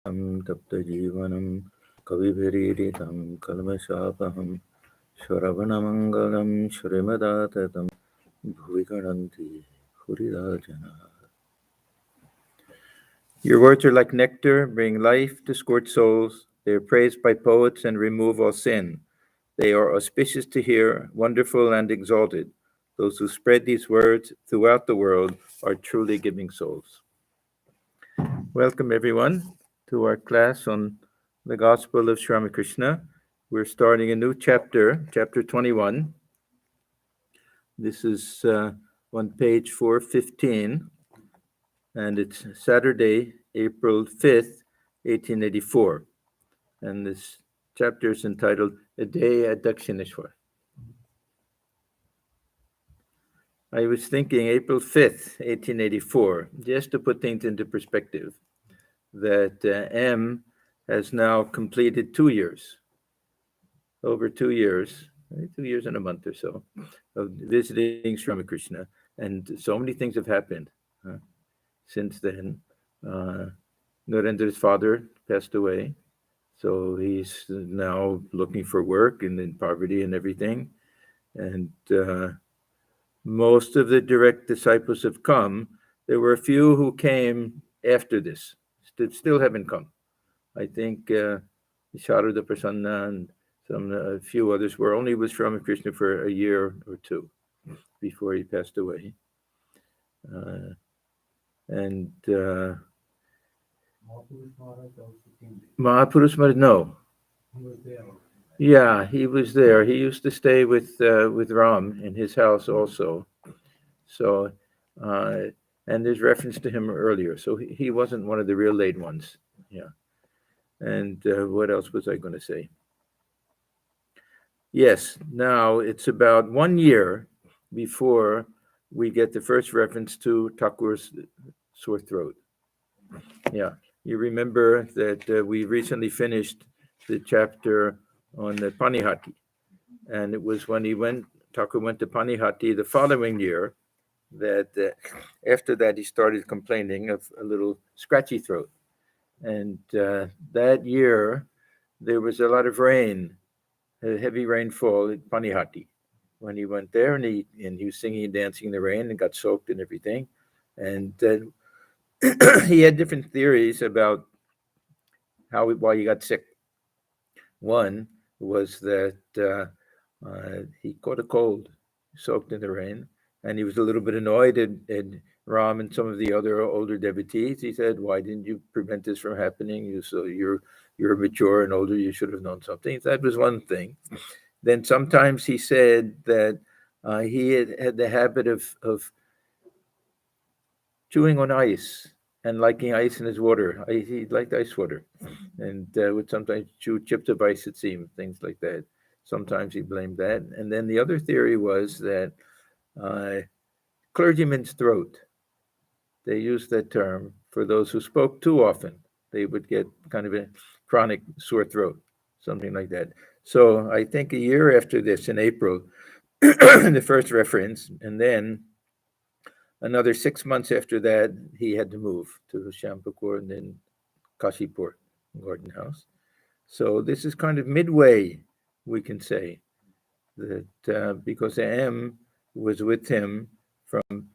तप्तजीवनं कविभिरीडितं कल्मषापहं श्रवणमङ्गलं श्रीमदाततं भुवि गणन्ति भूरिदा जनाः. Your words are like nectar, bring life to scorched souls. They are praised by poets and remove all sin. They are auspicious to hear, wonderful and exalted. Those who spread these words throughout the world are truly giving souls. Welcome, everyone, to our class on the Gospel of Sri Ramakrishna. We're starting a new chapter, chapter 21. This is on page 415, and it's Saturday, April 5th, 1884. And this chapter is entitled A Day at Dakshineswar. I was thinking April 5th, 1884, just to put things into perspective, that M has now completed 2 years, over 2 years, 2 years and a month or so, of visiting Sri Ramakrishna. And so many things have happened since then. Narendra's father passed away, so he's now looking for work and in poverty and everything. And most of the direct disciples have come. There were a few who came after this, still haven't come. I think Sharada Prasanna and a few others were only with Sri Ramakrishna for a year or two before he passed away. Mahapurush Maharaj, no. He was there. Yeah, he was there. He used to stay with Ram in his house also. So, and there's reference to him earlier. So he wasn't one of the real late ones. Yeah. And what else was I going to say? Yes, now it's about 1 year before we get the first reference to Thakur's sore throat. Yeah, you remember that we recently finished the chapter on the Panihati, and it was when Thakur went to Panihati the following year that after that he started complaining of a little scratchy throat. And that year there was a lot of rain, a heavy rainfall at Panihati when he went there, and he was singing and dancing in the rain and got soaked and everything. And he had different theories about why he got sick. One was that he caught a cold, soaked in the rain, and he was a little bit annoyed at Ram and some of the other older devotees. He said, "Why didn't you prevent this from happening? You're mature and older. You should have known something." That was one thing. Then sometimes he said that he had the habit of chewing on ice and liking ice in his water. He liked ice water, and would sometimes chew chips of ice, it seemed, things like that. Sometimes he blamed that. And then the other theory was that clergyman's throat, they used that term for those who spoke too often. They would get kind of a chronic sore throat, something like that. So I think a year after this, in April, the first reference, and then another 6 months after that, he had to move to Shampakur and then Kashipur, Garden House. So this is kind of midway, we can say, that because M was with him from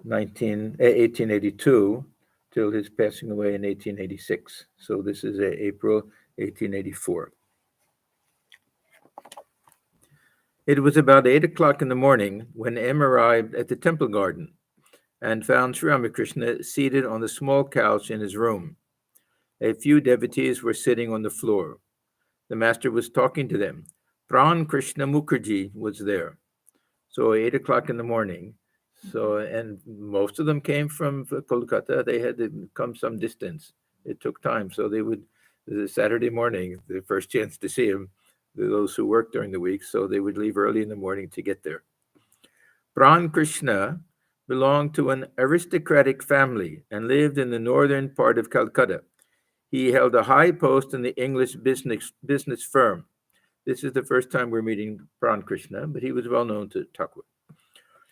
1882 till his passing away in 1886. So this is April 1884. It was about 8 o'clock in the morning when M arrived at the temple garden and found Sri Ramakrishna seated on the small couch in his room. A few devotees were sitting on the floor. The master was talking to them. Prankrishna Mukherjee was there. So 8 o'clock in the morning. So, and most of them came from Kolkata. They had to come some distance. It took time. So they would, the Saturday morning, the first chance to see him, those who worked during the week, so they would leave early in the morning to get there. Prankrishna belonged to an aristocratic family and lived in the northern part of Calcutta. He held a high post in the English business firm. This is the first time we're meeting Prankrishna, but he was well known to Thakur.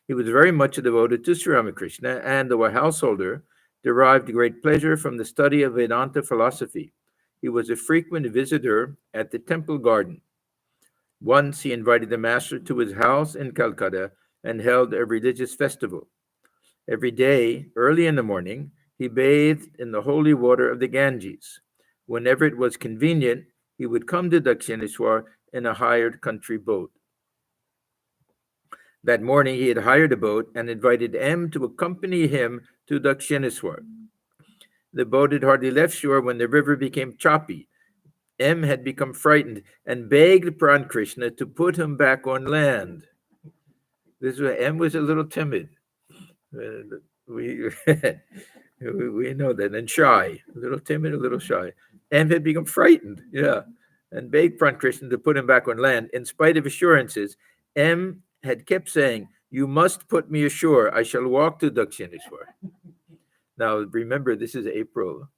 He was very much devoted to Sri Ramakrishna, and though a householder, derived great pleasure from the study of Vedanta philosophy. He was a frequent visitor at the temple garden. Once he invited the master to his house in Calcutta and held a religious festival. Every day, early in the morning, he bathed in the holy water of the Ganges. Whenever it was convenient, he would come to Dakshineswar in a hired country boat. That morning, he had hired a boat and invited M to accompany him to Dakshineswar. The boat had hardly left shore when the river became choppy. M had become frightened and begged Prankrishna to put him back on land. M was a little timid. We we know that, and shy, a little timid, a little shy. M had become frightened, and begged Prankrishna to put him back on land. In spite of assurances, M had kept saying, "You must put me ashore. I shall walk to Dakshineswar." Now, remember, this is April,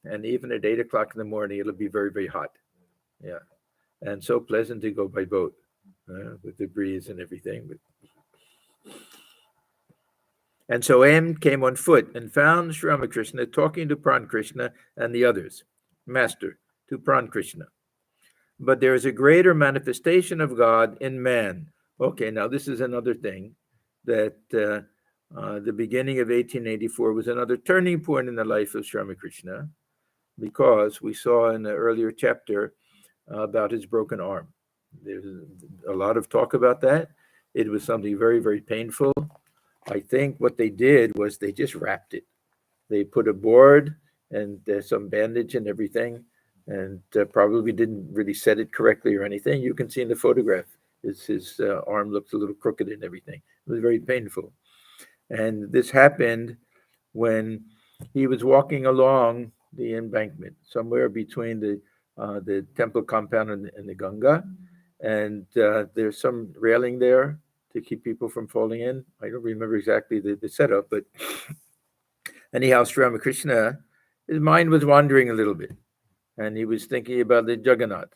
and even at 8 o'clock in the morning, it'll be very, very hot. Yeah, and so pleasant to go by boat with the breeze and everything. And so M came on foot and found Sri Ramakrishna talking to Prankrishna and the others. Master, to Prankrishna. But there is a greater manifestation of God in man. Okay, now this is another thing that the beginning of 1884 was another turning point in the life of Sri Ramakrishna, because we saw in the earlier chapter about his broken arm. There's a lot of talk about that. It was something very, very painful. I think what they did was they just wrapped it. They put a board and some bandage and everything, and probably didn't really set it correctly or anything. You can see in the photograph, his arm looks a little crooked and everything. It was very painful. And this happened when he was walking along the embankment, somewhere between the temple compound and the Ganga. And there's some railing there to keep people from falling in. I don't remember exactly the setup, but anyhow, Sri Ramakrishna, his mind was wandering a little bit, and he was thinking about the Jagannath.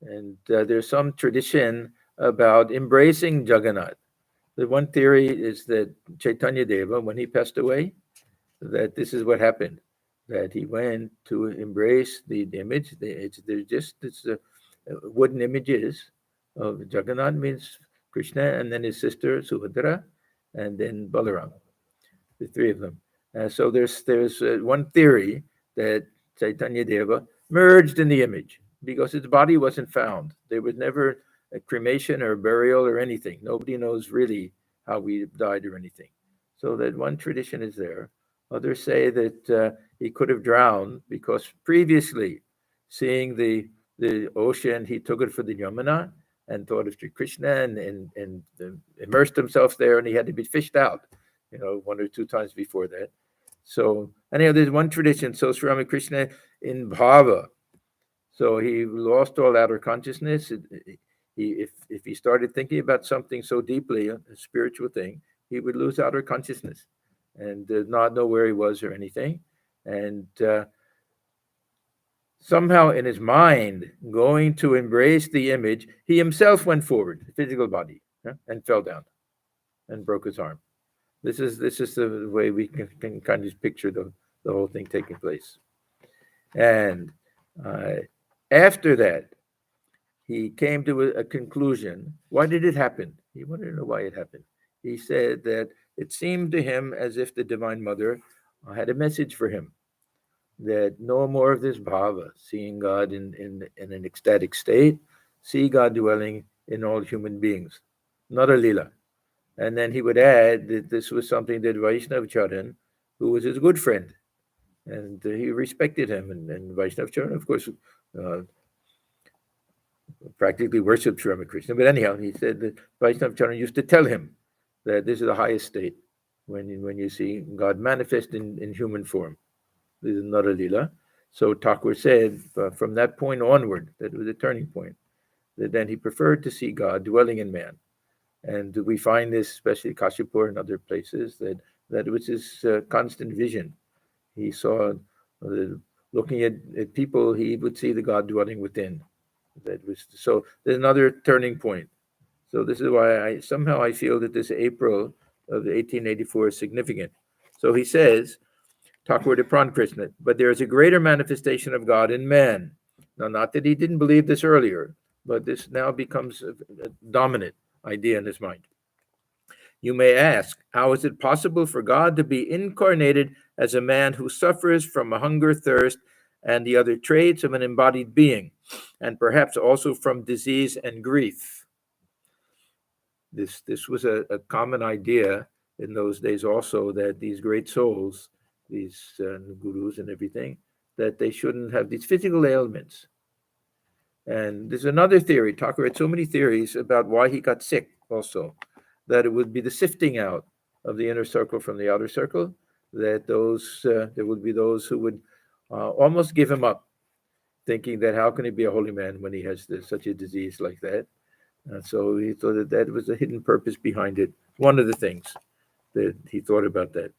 And there's some tradition about embracing Jagannath. The one theory is that Chaitanya Deva, when he passed away, that this is what happened, that he went to embrace the image. There's just wooden images of Jagannath, means Krishna, and then his sister Subhadra, and then Balaram, the three of them. So there's one theory that Chaitanya Deva merged in the image because his body wasn't found. There was never a cremation or burial or anything. Nobody knows really how he died or anything. So that one tradition is there. Others say that he could have drowned because previously, seeing the ocean, he took it for the Yamuna and thought of Sri Krishna and immersed himself there, and he had to be fished out, 1 or 2 times before that. So anyhow, there's one tradition. So Sri Ramakrishna in bhava, so he lost all outer consciousness. If he started thinking about something so deeply, a spiritual thing, he would lose outer consciousness and not know where he was or anything. And somehow in his mind, going to embrace the image, he himself went forward, the physical body, and fell down and broke his arm. This is the way we can kind of picture the whole thing taking place. And after that, he came to a conclusion. Why did it happen? He wanted to know why it happened. He said that it seemed to him as if the Divine Mother had a message for him, that no more of this bhava, seeing God in an ecstatic state, see God dwelling in all human beings, not a lila. And then he would add that this was something that Vaishnav Charan, who was his good friend, and he respected him. And Vaishnav Charan, of course, practically worshipped Sri Ramakrishna. But anyhow, he said that Vaishnav Charan used to tell him that this is the highest state, when you see God manifest in human form. This is not a lila. So Thakur said from that point onward, that it was a turning point, that then he preferred to see God dwelling in man. And we find this, especially Kashipur and other places, that it was his constant vision. He saw, looking at people, he would see the God dwelling within. So there's another turning point. So this is why I feel that this April of 1884 is significant. So he says, Thakur to Prankrishna. But there is a greater manifestation of God in man. Now, not that he didn't believe this earlier, but this now becomes a dominant idea in his mind. You may ask, how is it possible for God to be incarnated as a man who suffers from hunger, thirst, and the other traits of an embodied being, and perhaps also from disease and grief? This was a common idea in those days also, that these great souls, these gurus and everything, that they shouldn't have these physical ailments. And there's another theory. Thakur had so many theories about why he got sick also, that it would be the sifting out of the inner circle from the outer circle, that there would be those who would almost give him up, thinking that how can he be a holy man when he has such a disease like that? And so he thought that that was a hidden purpose behind it. One of the things that he thought about that.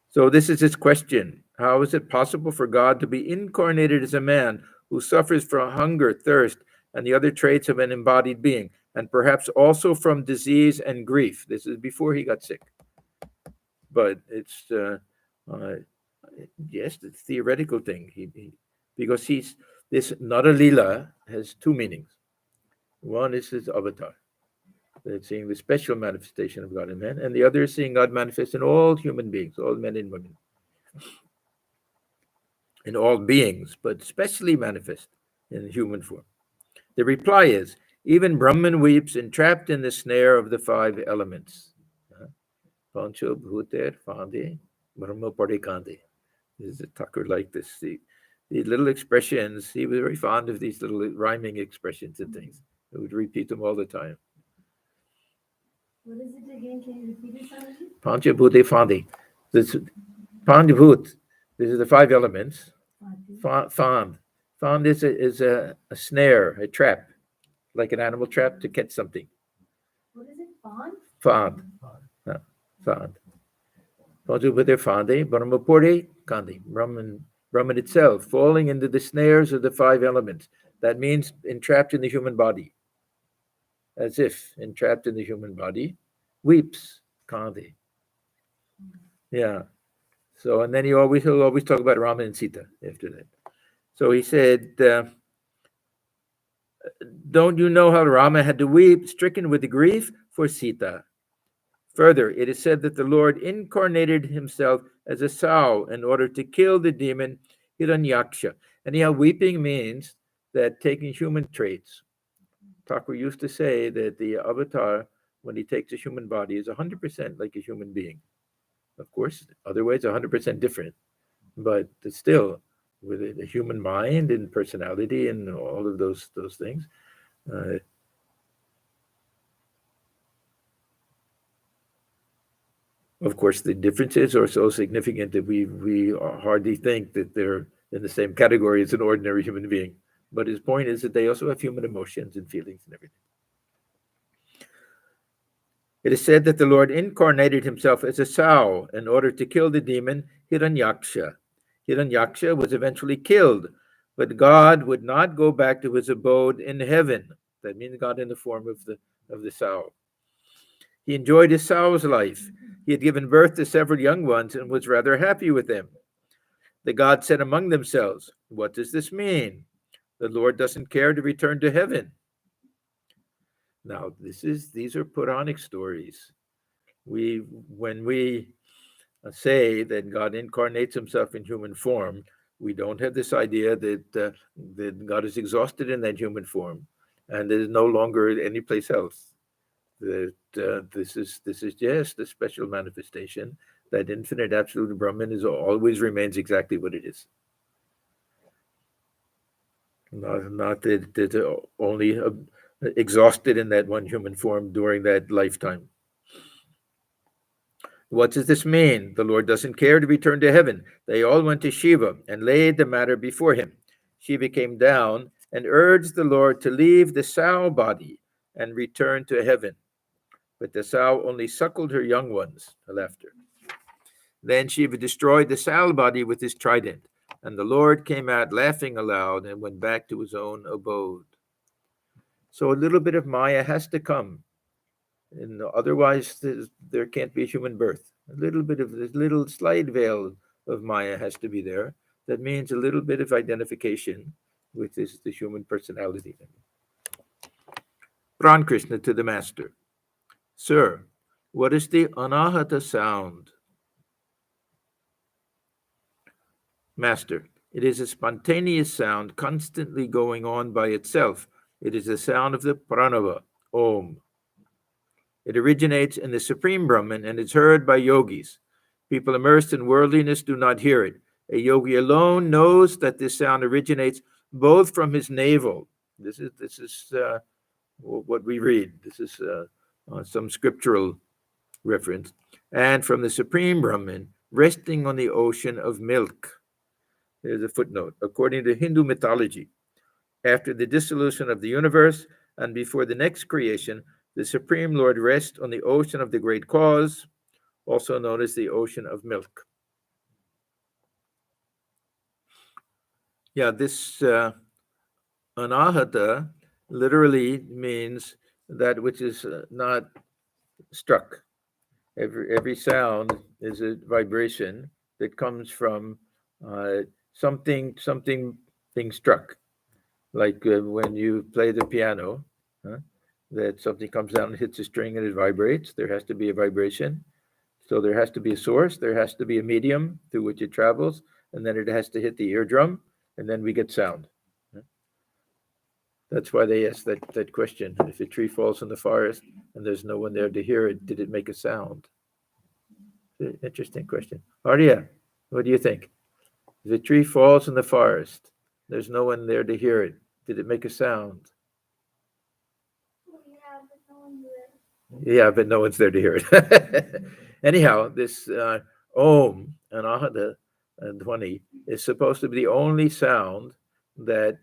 So this is his question. How is it possible for God to be incarnated as a man who suffers from hunger, thirst, and the other traits of an embodied being, and perhaps also from disease and grief? This is before he got sick. But it's, yes, the theoretical thing. Because this Naralila has two meanings. One is his avatar. It's seeing the special manifestation of God in man, and the other is seeing God manifest in all human beings, all men and women. In all beings, but especially manifest in human form. The reply is, even Brahman weeps entrapped in the snare of the five elements. Pancho bhuter fande brahma padikande. This is a Thakur like this. These little expressions, he was very fond of these little rhyming expressions and things. He would repeat them all the time. What is it again? Can you repeat it, Swamiji? Panchabhute Fandi. This Panchabhut. These are the five elements. Fand. Fand is a snare, a trap, like an animal trap to catch something. What is it? Fand? Fand. Fand. Panchabhute Fandi, Brahmapuri Kandi. Brahman itself, falling into the snares of the five elements. That means entrapped in the human body. As if entrapped in the human body, weeps, Kandi. Yeah. So, and then he'll always talk about Rama and Sita after that. So he said, don't you know how Rama had to weep, stricken with grief for Sita? Further, it is said that the Lord incarnated himself as a sow in order to kill the demon Hiranyaksha. Anyhow, weeping means that taking human traits. Thakur used to say that the avatar, when he takes a human body, is 100% like a human being. Of course, other ways 100% different, but still with a human mind and personality and all of those things. Of course, the differences are so significant that we hardly think that they're in the same category as an ordinary human being. But his point is that they also have human emotions and feelings and everything. It is said that the Lord incarnated himself as a sow in order to kill the demon Hiranyaksha. Hiranyaksha was eventually killed, but God would not go back to his abode in heaven. That means God in the form of the sow. He enjoyed his sow's life. He had given birth to several young ones and was rather happy with them. The gods said among themselves, "What does this mean? The Lord doesn't care to return to heaven." Now, these are Puranic stories. When we say that God incarnates himself in human form, we don't have this idea that God is exhausted in that human form and there is no longer any place else. That this is just a special manifestation. That infinite absolute Brahman always remains exactly what it is. Not that only exhausted in that one human form during that lifetime. What does this mean? The Lord doesn't care to return to heaven. They all went to Shiva and laid the matter before him. Shiva came down and urged the Lord to leave the sow body and return to heaven. But the sow only suckled her young ones. Laughter. Then Shiva destroyed the sow body with his trident, and the Lord came out laughing aloud and went back to his own abode. So a little bit of Maya has to come, and otherwise there can't be a human birth. A little bit of this little slight veil of Maya has to be there. That means a little bit of identification with the human personality. Prankrishna to the master. Sir, what is the Anahata sound? Master, it is a spontaneous sound constantly going on by itself. It is the sound of the pranava, Om. It originates in the Supreme Brahman and is heard by yogis. People immersed in worldliness do not hear it. A yogi alone knows that this sound originates both from his navel. This is what we read. This is some scriptural reference. And from the Supreme Brahman, resting on the ocean of milk. There's a footnote. According to Hindu mythology, after the dissolution of the universe and before the next creation, the Supreme Lord rests on the ocean of the great cause, also known as the ocean of milk. Yeah, this Anahata literally means that which is not struck. Every sound is a vibration that comes from something being struck. Like when you play the piano, that something comes down and hits a string and it vibrates. There has to be a vibration. So there has to be a source. There has to be a medium through which it travels. And then it has to hit the eardrum. And then we get sound. That's why they ask that question. If a tree falls in the forest and there's no one there to hear it, did it make a sound? Interesting question. Arya, what do you think? If a tree falls in the forest, there's no one there to hear it, did it make a sound? Yeah, but no one's there to hear it. Anyhow, this Om, Anahata, and Dhwani is supposed to be the only sound that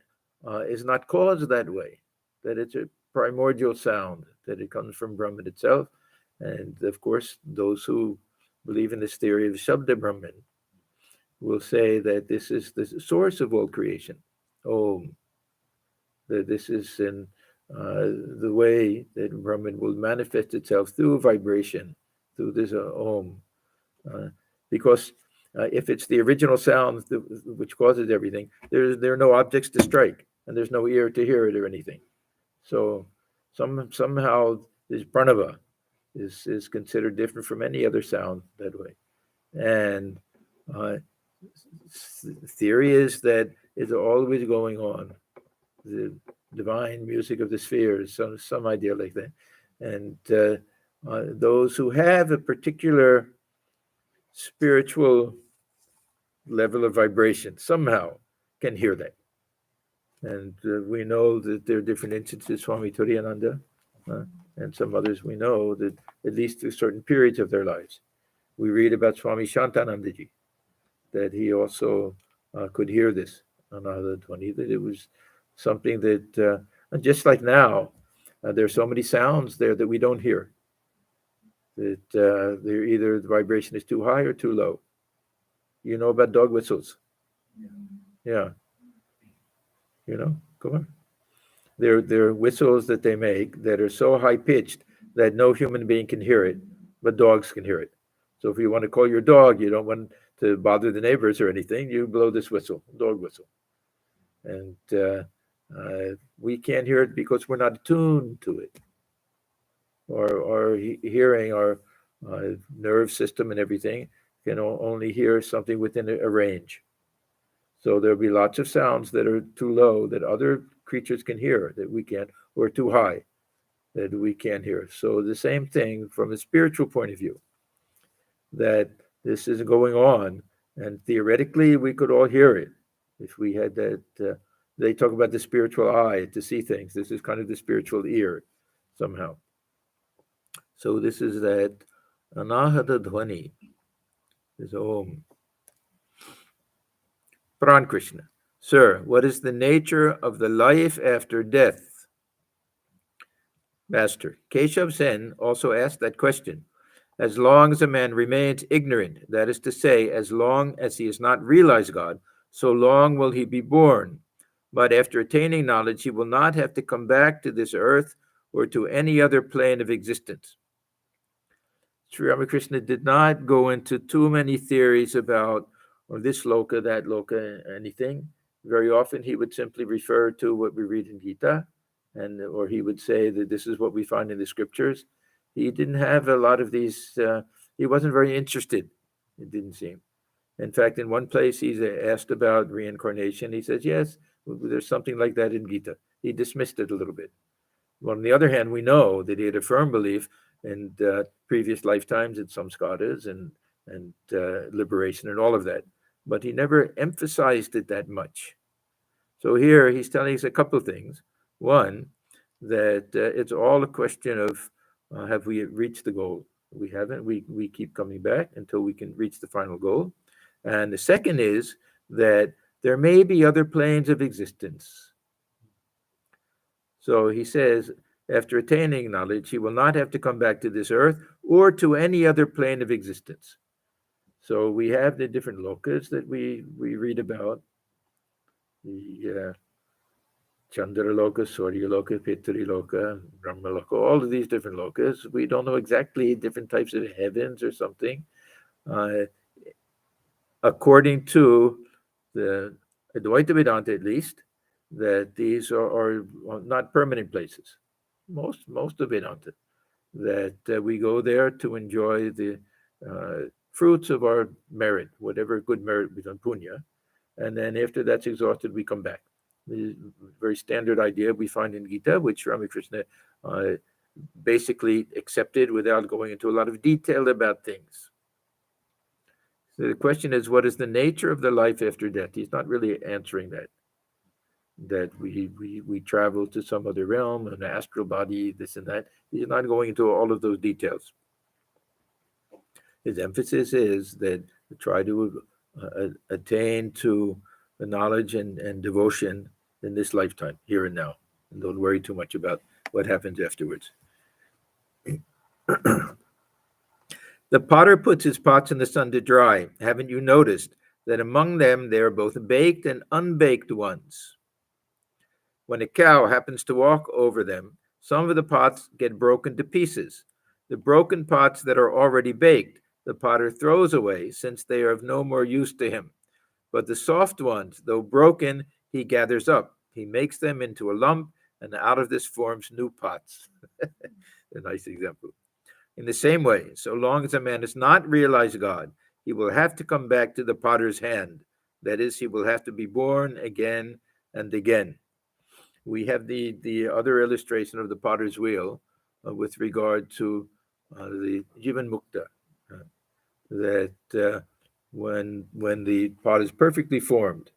is not caused that way, that it's a primordial sound, that it comes from Brahman itself. And of course, those who believe in this theory of Shabda Brahman will say that this is the source of all creation, Om, that this is in the way that Brahman will manifest itself through vibration, through this Om. Because if it's the original sound which causes everything, there are no objects to strike, and there's no ear to hear it or anything. So somehow this pranava is considered different from any other sound that way. And theory is that it's always going on. The divine music of the spheres, some idea like that. And those who have a particular spiritual level of vibration somehow can hear that. And we know that there are different instances, Swami Atmajnananda and some others we know that at least through certain periods of their lives. We read about Swami Shantanandaji, that he also could hear this Anahata Dhwani, that it was something that, just like now, there are so many sounds there that we don't hear, that they're either the vibration is too high or too low. You know about dog whistles? Yeah. You know, come on. They're whistles that they make that are so high pitched that no human being can hear it, but dogs can hear it. So if you want to call your dog, you don't want to bother the neighbors or anything, you blow this whistle, dog whistle. And we can't hear it because we're not attuned to it. Our hearing, our nerve system and everything can only hear something within a range. So there'll be lots of sounds that are too low that other creatures can hear that we can't, or too high that we can't hear. So the same thing from a spiritual point of view, that this is going on, and theoretically we could all hear it if we had that. They talk about the spiritual eye to see things. This is kind of the spiritual ear somehow. So this is that Anahata Dhwani, this Om. Prankrishna. Sir, what is the nature of the life after death? Master. Keshav Sen also asked that question. As long as a man remains ignorant, that is to say, as long as he has not realized God, so long will he be born. But after attaining knowledge, he will not have to come back to this earth or to any other plane of existence. Sri Ramakrishna did not go into too many theories about or this loka, that loka, anything. Very often he would simply refer to what we read in Gita, or he would say that this is what we find in the scriptures. He didn't have a lot of these. He wasn't very interested. It didn't seem. In fact, in one place he's asked about reincarnation. He says, "Yes, there's something like that in Gita." He dismissed it a little bit. Well, on the other hand, we know that he had a firm belief in previous lifetimes and samskaras and liberation and all of that, but he never emphasized it that much. So here he's telling us a couple of things. One, that it's all a question of have we reached the goal? We haven't. We keep coming back until we can reach the final goal. And the second is that there may be other planes of existence. So he says, after attaining knowledge, he will not have to come back to this earth or to any other plane of existence. So we have the different lokas that we read about, the Chandra loka, Surya loka, Pitri loka, Brahma loka, all of these different lokas. We don't know exactly different types of heavens or something. According to the Advaita Vedanta, at least, that these are not permanent places. Most of Vedanta, that we go there to enjoy the fruits of our merit, whatever good merit we've done, punya, and then after that's exhausted, we come back. The very standard idea we find in Gita, which Ramakrishna basically accepted without going into a lot of detail about things. So the question is, what is the nature of the life after death? He's not really answering that. That we travel to some other realm, an astral body, this and that. He's not going into all of those details. His emphasis is that try to attain to the knowledge and devotion in this lifetime, here and now. And don't worry too much about what happens afterwards. The potter puts his pots in the sun to dry. Haven't you noticed that among them there are both baked and unbaked ones? When a cow happens to walk over them, some of the pots get broken to pieces. The broken pots that are already baked, the potter throws away, since they are of no more use to him. But the soft ones, though broken, he gathers up. He makes them into a lump, and out of this forms new pots. A nice example. In the same way, so long as a man does not realize God, he will have to come back to the potter's hand. That is, he will have to be born again and again. We have the other illustration of the potter's wheel with regard to the Jivan Mukta, that when the pot is perfectly formed,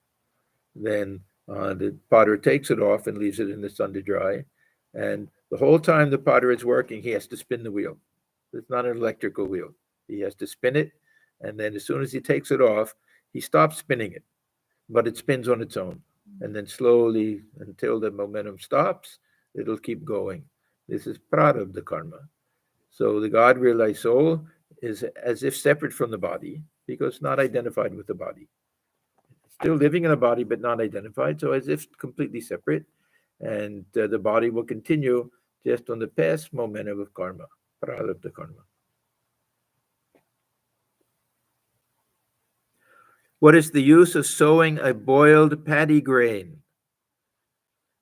then the potter takes it off and leaves it in the sun to dry. And the whole time the potter is working, he has to spin the wheel. It's not an electrical wheel. He has to spin it, and then as soon as he takes it off, he stops spinning it, but it spins on its own. And then slowly, until the momentum stops, it'll keep going. This is prarabdha karma. So the God-realized soul is as if separate from the body, because not identified with the body. Still living in a body, but not identified, so as if completely separate. And the body will continue just on the past momentum of karma, prarabdha karma. What is the use of sowing a boiled paddy grain?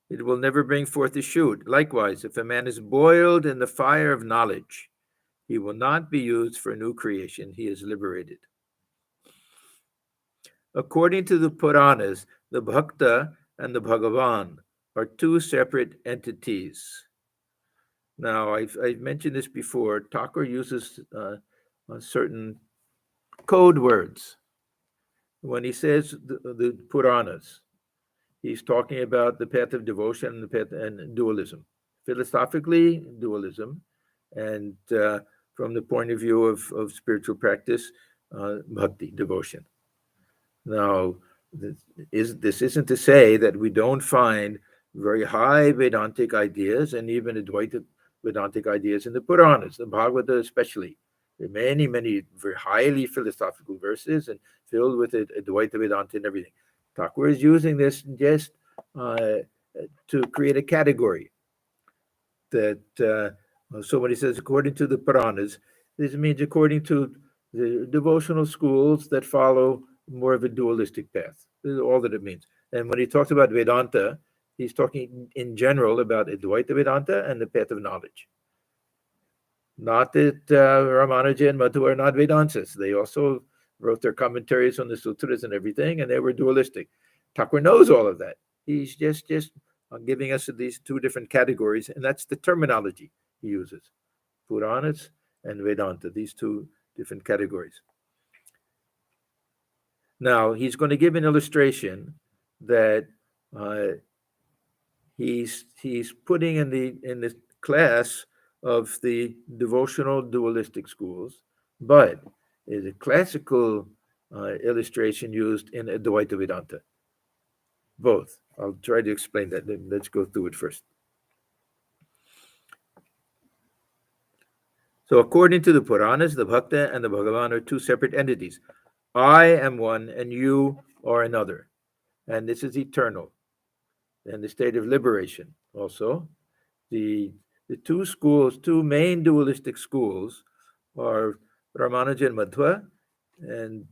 It will never bring forth a shoot. Likewise, if a man is boiled in the fire of knowledge, he will not be used for new creation. He is liberated. According to the Puranas, the Bhakta and the Bhagavan are two separate entities. Now, I've mentioned this before. Thakur uses certain code words. When he says the Puranas, he's talking about the path of devotion and the path and dualism. Philosophically, dualism, and from the point of view of spiritual practice, bhakti, devotion. Now, this isn't to say that we don't find very high Vedantic ideas and even Advaita Vedantic ideas in the Puranas, the Bhagavata especially. There are many, many very highly philosophical verses and filled with Advaita Vedanta and everything. Thakur is using this just to create a category that, so when he says according to the Puranas, this means according to the devotional schools that follow more of a dualistic path. This is all that it means. And when he talks about Vedanta, he's talking in general about Advaita Vedanta and the path of knowledge. Not that Ramanuja and Madhu are not Vedantists. They also wrote their commentaries on the sutras and everything, and they were dualistic. Thakur knows all of that. He's just giving us these two different categories, and that's the terminology he uses. Puranas and Vedanta, these two different categories. Now, he's going to give an illustration that he's putting in the class of the devotional dualistic schools, but is a classical illustration used in Advaita Vedanta. Both. I'll try to explain that. Then let's go through it first. So according to the Puranas, the Bhakta and the Bhagavan are two separate entities. I am one and you are another. And this is eternal. And the state of liberation also. The two main dualistic schools are Ramanuja and Madhva. And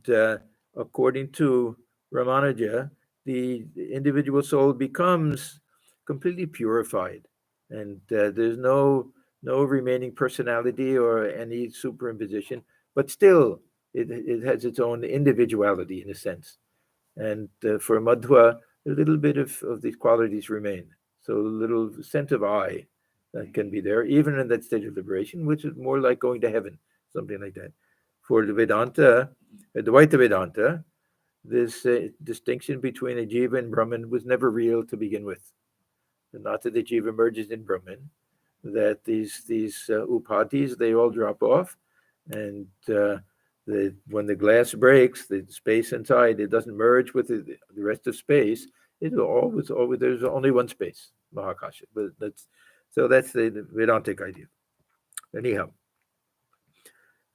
according to Ramanuja, the individual soul becomes completely purified. And there's no remaining personality or any superimposition, but still it has its own individuality in a sense. And for Madhva, a little bit of these qualities remain. So a little sense of I that can be there, even in that stage of liberation, which is more like going to heaven, something like that. For the Vedanta, Advaita Vedanta, this distinction between a jiva and Brahman was never real to begin with. Not that the jiva emerges in Brahman, that these upadhis, they all drop off, and when the glass breaks, the space inside, it doesn't merge with the rest of space. It always there's only one space, Mahakasha. But that's the Vedantic idea. Anyhow,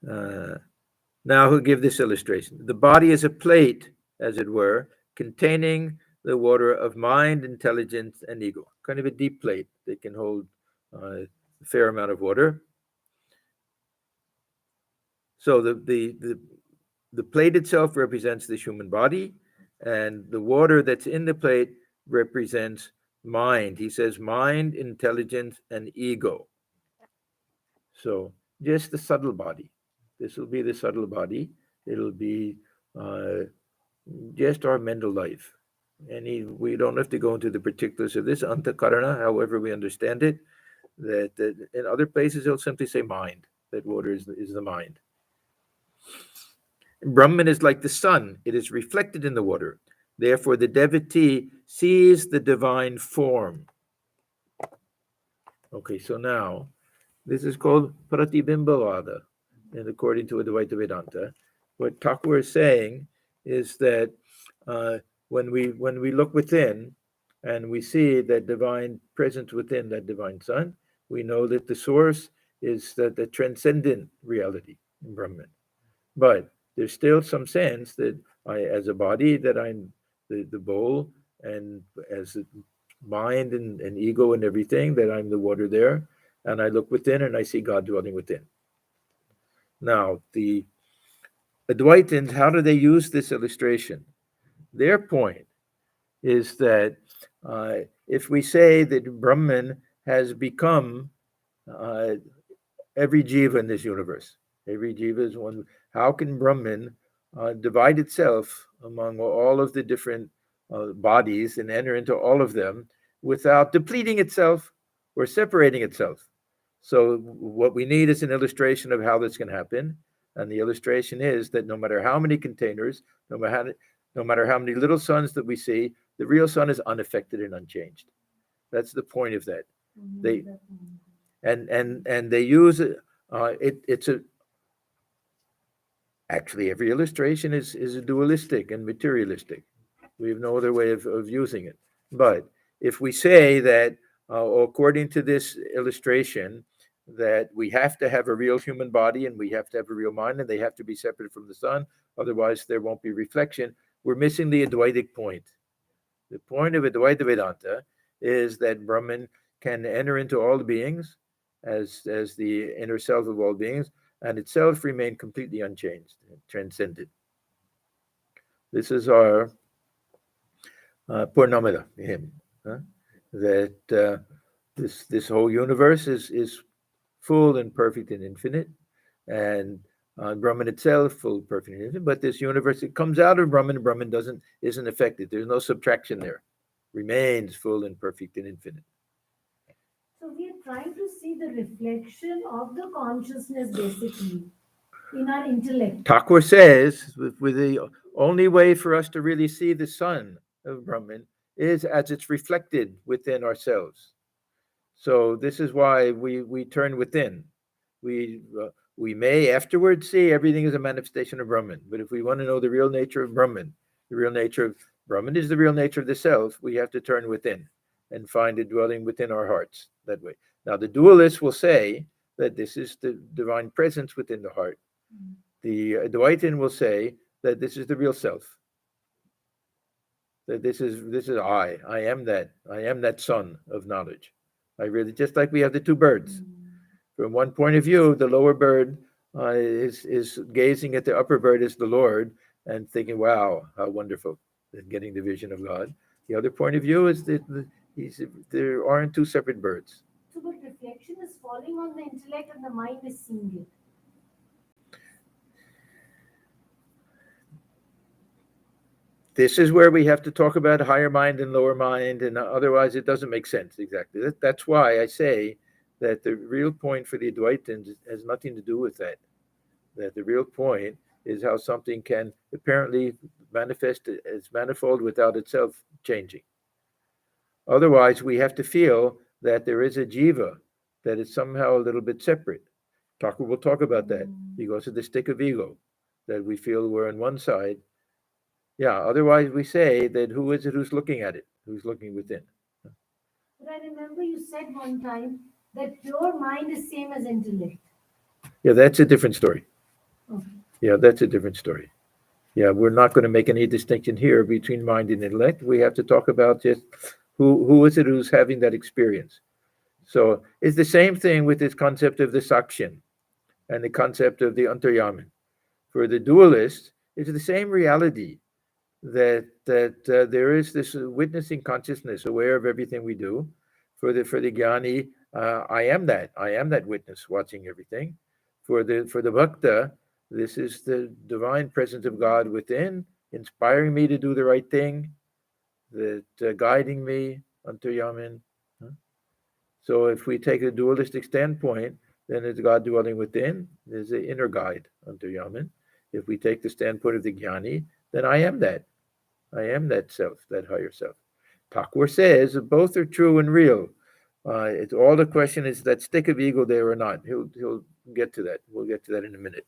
now he'll give this illustration. The body is a plate, as it were, containing the water of mind, intelligence, and ego. Kind of a deep plate that can hold a fair amount of water. So the plate itself represents the human body, and the water that's in the plate represents mind. He says mind, intelligence, and ego. So just the subtle body. This will be the subtle body. It'll be just our mental life. And we don't have to go into the particulars of this antakarana, however we understand it. That in other places he'll simply say mind. That water is the mind. Brahman is like the sun, it is reflected in the water. Therefore, the devotee sees the divine form. Okay, so now, this is called Pratibimbavada, and according to Advaita Vedanta. What Thakur is saying is that when we look within and we see that divine presence within that divine sun, we know that the source is the transcendent reality in Brahman. But there's still some sense that I, as a body, that I'm the bowl, and as a mind and ego and everything, that I'm the water there. And I look within and I see God dwelling within. Now, the Advaitins, how do they use this illustration? Their point is that if we say that Brahman has become every jiva in this universe, every jiva is one. How can Brahman divide itself among all of the different bodies and enter into all of them without depleting itself or separating itself? So what we need is an illustration of how this can happen. And the illustration is that no matter how many containers, no matter how many little suns that we see, the real sun is unaffected and unchanged. That's the point of that. They use it. It's a Actually, every illustration is a dualistic and materialistic. We have no other way of using it. But if we say that, according to this illustration, that we have to have a real human body and we have to have a real mind and they have to be separate from the sun, otherwise there won't be reflection, we're missing the Advaitic point. The point of Advaita Vedanta is that Brahman can enter into all beings as the inner self of all beings, and itself remain completely unchanged, transcended. This is our Purnamada hymn. That this whole universe is full and perfect and infinite, and Brahman itself full, perfect, and infinite. But this universe, it comes out of Brahman. Brahman isn't affected. There's no subtraction there. Remains full and perfect and infinite. So we are trying to see the reflection of the consciousness basically in our intellect. Thakur says, with the only way for us to really see the sun of Brahman is as it's reflected within ourselves. So this is why we turn within. We may afterwards see everything as a manifestation of Brahman, but if we want to know the real nature of Brahman, the real nature of Brahman is the real nature of the self, we have to turn within and find it dwelling within our hearts that way. Now, the dualists will say that this is the divine presence within the heart. The Advaitin will say that this is the real self. That this is I am that sun of knowledge. I really, just like we have the two birds. From one point of view, the lower bird is gazing at the upper bird as the Lord and thinking, "Wow, how wonderful!" and getting the vision of God. The other point of view is that there aren't two separate birds. So, but reflection is falling on the intellect and the mind is seeing it. This is where we have to talk about higher mind and lower mind, and otherwise it doesn't make sense exactly. That's why I say that the real point for the Advaitins has nothing to do with that. That the real point is how something can apparently manifest as manifold without itself changing. Otherwise, we have to feel that there is a jiva, that is somehow a little bit separate. Thakur will talk about that. He goes to the stick of ego, that we feel we're on one side. Yeah, otherwise we say that who is it who's looking at it, who's looking within. But I remember you said one time that pure mind is same as intellect. Yeah, that's a different story. Okay. Yeah, that's a different story. Yeah, we're not going to make any distinction here between mind and intellect. We have to talk about just who is it who's having that experience. So it's the same thing with this concept of the sakshin and the concept of the antaryamin. For the dualist, it's the same reality that there is this witnessing consciousness, aware of everything we do. For the Gyani, I am that witness watching everything. For the bhakta, this is the divine presence of God within, inspiring me to do the right thing, that guiding me unto Yamin. So if we take a dualistic standpoint, then it's God dwelling within. There's the inner guide unto Yamin. If we take the standpoint of the Gyani, then I am that. I am that self, that higher self. Thakur says that both are true and real. It's all the question is that stick of ego there or not. He'll get to that. We'll get to that in a minute.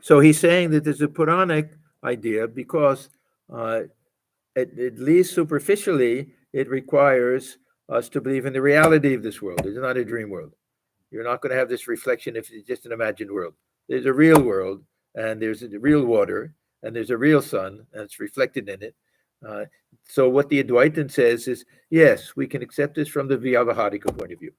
So he's saying that there's a Puranic idea because at least superficially, it requires us to believe in the reality of this world. It's not a dream world. You're not going to have this reflection if it's just an imagined world. There's a real world, and there's a real water, and there's a real sun, and it's reflected in it. So what the Advaitin says is, yes, we can accept this from the Vyavaharika point of view,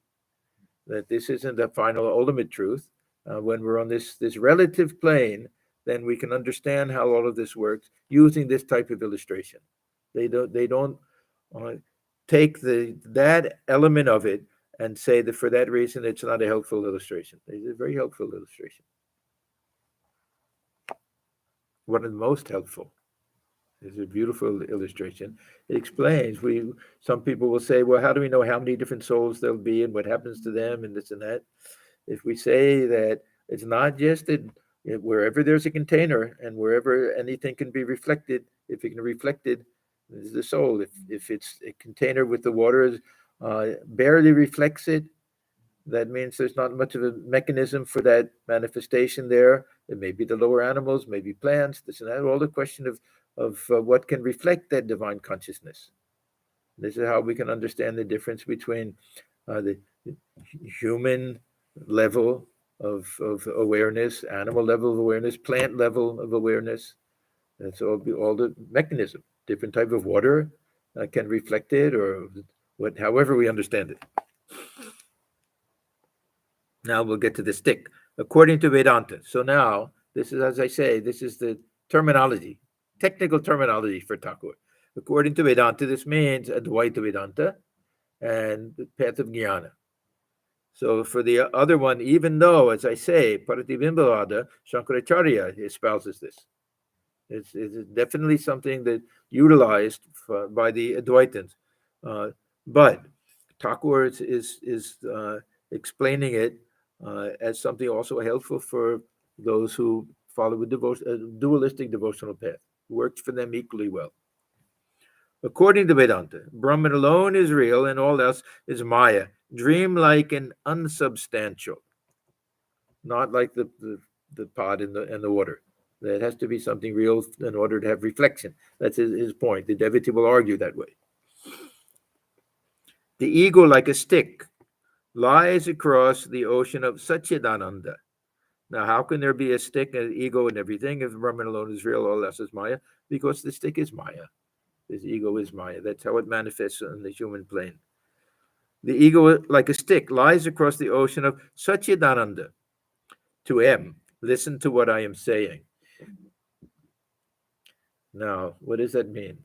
that this isn't the final ultimate truth. When we're on this relative plane, then we can understand how all of this works using this type of illustration. They don't take that element of it and say that for that reason it's not a helpful illustration. It's a very helpful illustration. One of the most helpful. It's a beautiful illustration. It explains. Some people will say, well, how do we know how many different souls there'll be and what happens to them and this and that? If we say that it's not just that wherever there's a container and wherever anything can be reflected, if it can be reflected, is the soul. If it's a container with the water barely reflects it, that means there's not much of a mechanism for that manifestation there. It may be the lower animals, maybe plants, this and that. All the question of what can reflect that divine consciousness. This is how we can understand the difference between the human level of awareness, animal level of awareness, plant level of awareness. That's all the mechanism. Different type of water can reflect it, or however we understand it. Now we'll get to the stick. according to Vedanta. So now, this is, as I say, this is the terminology, technical terminology for Thakur. According to Vedanta, this means Advaita Vedanta and the path of Jnana. So for the other one, even though, as I say, Pratibhimbavada, Shankaracharya espouses this. It's definitely something that utilized by the Advaitins. But Thakur is explaining it as something also helpful for those who follow a dualistic devotional path. Works for them equally well. According to Vedanta, Brahman alone is real and all else is Maya, dreamlike and unsubstantial, not like the pot and the water. It has to be something real in order to have reflection. That's his point. The devotee will argue that way. The ego, like a stick, lies across the ocean of Satchidananda. Now, how can there be a stick, an ego, and everything if Brahman alone is real, all else is Maya? Because the stick is Maya. This ego is Maya. That's how it manifests on the human plane. The ego, like a stick, lies across the ocean of Satchidananda. To M, listen to what I am saying. Now, what does that mean?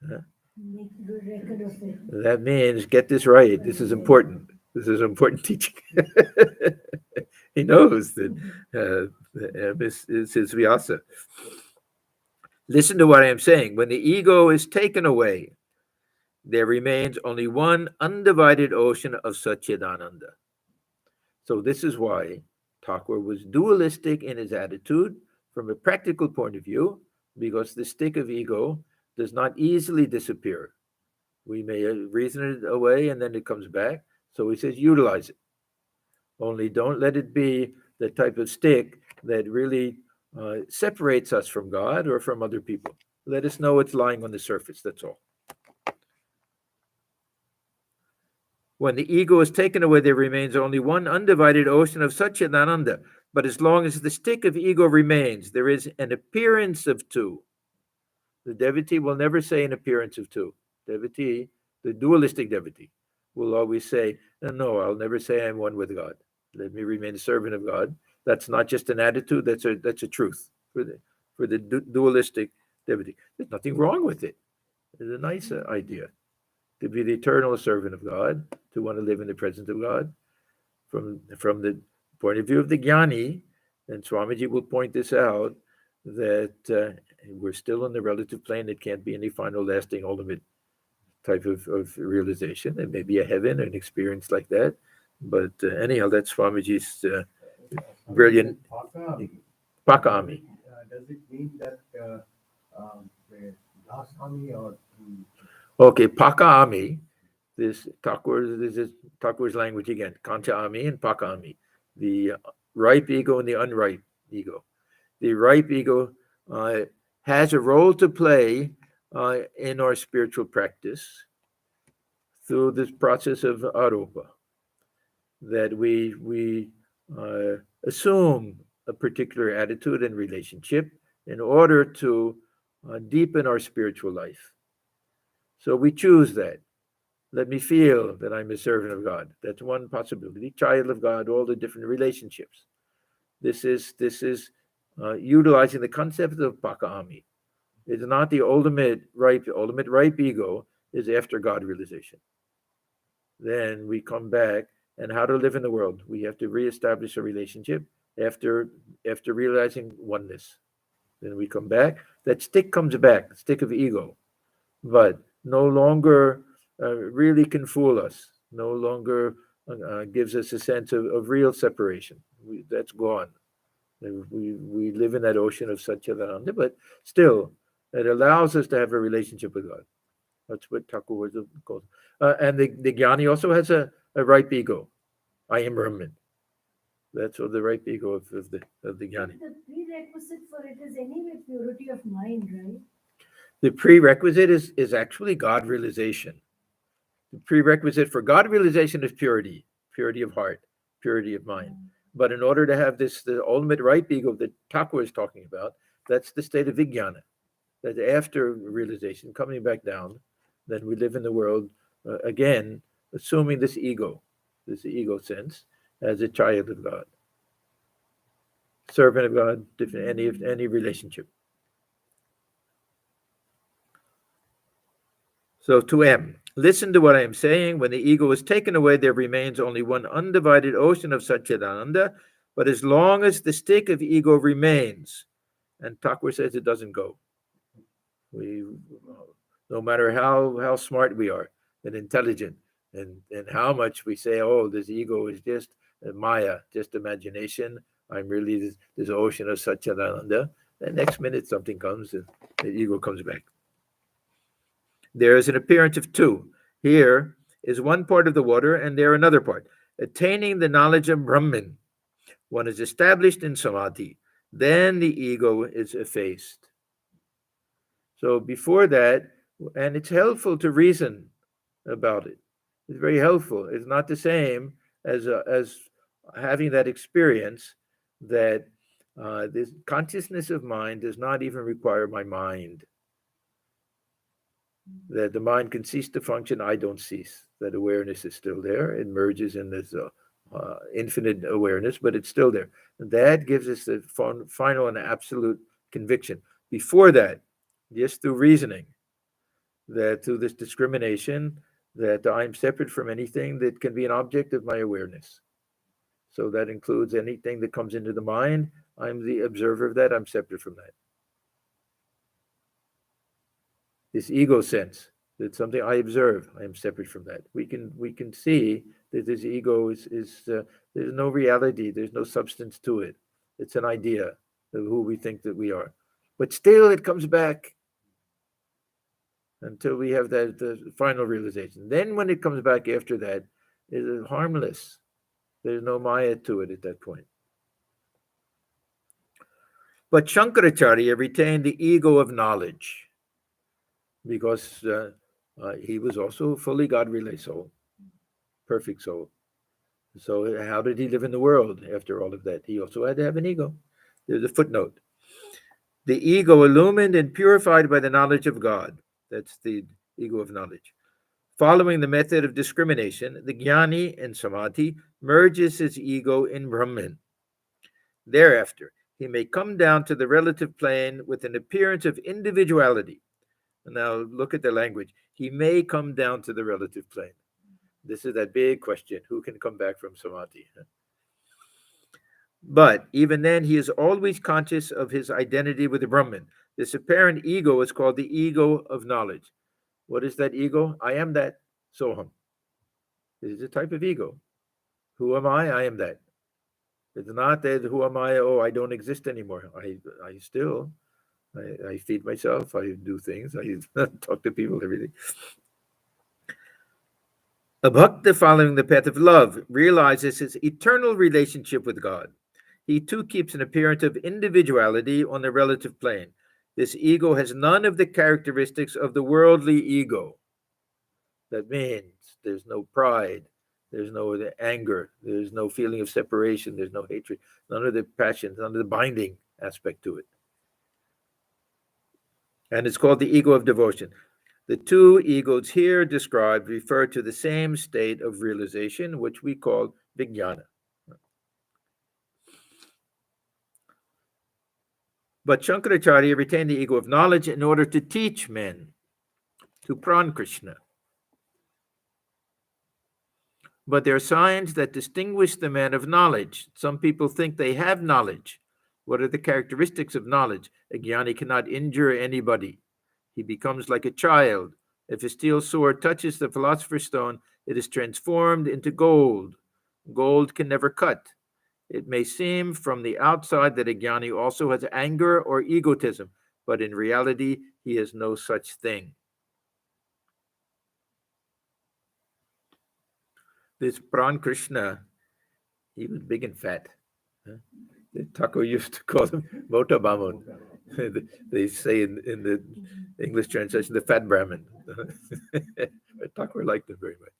Huh? Make good record of it. That means get this right. This is important. This is important teaching. He knows that this is his vyasa. Listen to what I am saying. When the ego is taken away, there remains only one undivided ocean of Satchidananda. So this is why Thakur was dualistic in his attitude from a practical point of view, because the stick of ego does not easily disappear. We may reason it away and then it comes back. So he says, utilize it. Only don't let it be the type of stick that really separates us from God or from other people. Let us know it's lying on the surface, that's all. When the ego is taken away, there remains only one undivided ocean of Satchidananda. But as long as the stick of ego remains, there is an appearance of two. The devotee will never say an appearance of two. Devotee, the dualistic devotee, will always say, no, I'll never say I'm one with God. Let me remain a servant of God. That's not just an attitude, that's a truth for the dualistic devotee. There's nothing wrong with it. It's a nice idea to be the eternal servant of God, to want to live in the presence of God. From the point of view of the Gyani, and Swamiji will point this out, that we're still on the relative plane. It can't be any final, lasting, ultimate type of realization. It may be a heaven, an experience like that. But anyhow, that's Swamiji's brilliant Pakami. Does it mean that the last Ami or Okay, Pakami. This is Thakur's language again. Kancha Ami and Pakami. The ripe ego and the unripe ego. The ripe ego has a role to play in our spiritual practice through this process of aropa, that we assume a particular attitude and relationship in order to deepen our spiritual life. So we choose that. Let me feel that I'm a servant of God. That's one possibility. Child of God, all the different relationships. This is utilizing the concept of Pakami. It's not the ultimate ripe ego is after God realization. Then we come back, and how to live in the world. We have to reestablish a relationship after realizing oneness. Then we come back. That stick comes back, the stick of ego, but no longer really can fool us. No longer gives us a sense of real separation. That's gone. We live in that ocean of Satchidananda, but still, it allows us to have a relationship with God. That's what Thakur was called. And the Gyani also has a ripe ego. I am Brahman. That's what the ripe ego of the Gyani. The prerequisite for it is anyway purity of mind, right? The prerequisite is actually God realization. The prerequisite for God realization is purity of heart, purity of mind. But in order to have the ultimate ripe ego that Thakur is talking about, that's the state of vijnana. That after realization, coming back down, then we live in the world again, assuming this ego sense as a child of God. servant of God, any relationship. So to M, listen to what I am saying. When the ego is taken away, there remains only one undivided ocean of Satchidananda. But as long as the stick of ego remains, and Thakur says it doesn't go, no matter how smart we are and intelligent, and how much we say, oh, this ego is just Maya, just imagination. I'm really this ocean of Satchidananda. The next minute something comes and the ego comes back. There is an appearance of two. Here is one part of the water, and there another part. Attaining the knowledge of Brahman, one is established in samadhi. Then the ego is effaced. So before that, and it's helpful to reason about it. It's very helpful. It's not the same as having that experience that this consciousness of mind does not even require my mind. That the mind can cease to function, I don't cease. That awareness is still there. It merges in this infinite awareness, but it's still there. And that gives us the final and absolute conviction. Before that, just through reasoning, that through this discrimination, that I'm separate from anything that can be an object of my awareness. So that includes anything that comes into the mind. I'm the observer of that. I'm separate from that. This ego sense that something I observe, I am separate from that. We can see that this ego is there's no reality, there's no substance to it. It's an idea of who we think that we are. But still it comes back until we have the final realization. Then when it comes back after that, it is harmless. There's no Maya to it at that point. But Shankaracharya retained the ego of knowledge, because he was also a fully God-relay soul, perfect soul. So how did he live in the world after all of that? He also had to have an ego. There's a footnote. The ego illumined and purified by the knowledge of God. That's the ego of knowledge. Following the method of discrimination, the Gyani in Samadhi merges his ego in Brahman. Thereafter, he may come down to the relative plane with an appearance of individuality. Now look at the language. He may come down to the relative plane. This is that big question. Who can come back from samadhi? But even then, he is always conscious of his identity with the Brahman. This apparent ego is called the ego of knowledge. What is that ego? I am that. Soham. It is a type of ego. Who am I? I am that. It's not that who am I? Oh, I don't exist anymore. I still... I feed myself, I do things, I talk to people, everything. A bhakta following the path of love realizes his eternal relationship with God. He too keeps an appearance of individuality on the relative plane. This ego has none of the characteristics of the worldly ego. That means there's no pride, there's no anger, there's no feeling of separation, there's no hatred, none of the passions, none of the binding aspect to it. And it's called the ego of devotion. The two egos here described refer to the same state of realization, which we call vijnana. But Shankaracharya retained the ego of knowledge in order to teach men, to Prankrishna. But there are signs that distinguish the man of knowledge. Some people think they have knowledge. What are the characteristics of knowledge? A Gyani cannot injure anybody. He becomes like a child. If a steel sword touches the philosopher's stone, it is transformed into gold. Gold can never cut. It may seem from the outside that a Gyani also has anger or egotism, but in reality, he has no such thing. This Prankrishna, he was big and fat. The Thakur used to call him Mota Bamun. They say in the English translation, the fat Brahmin. Thakur liked him very much.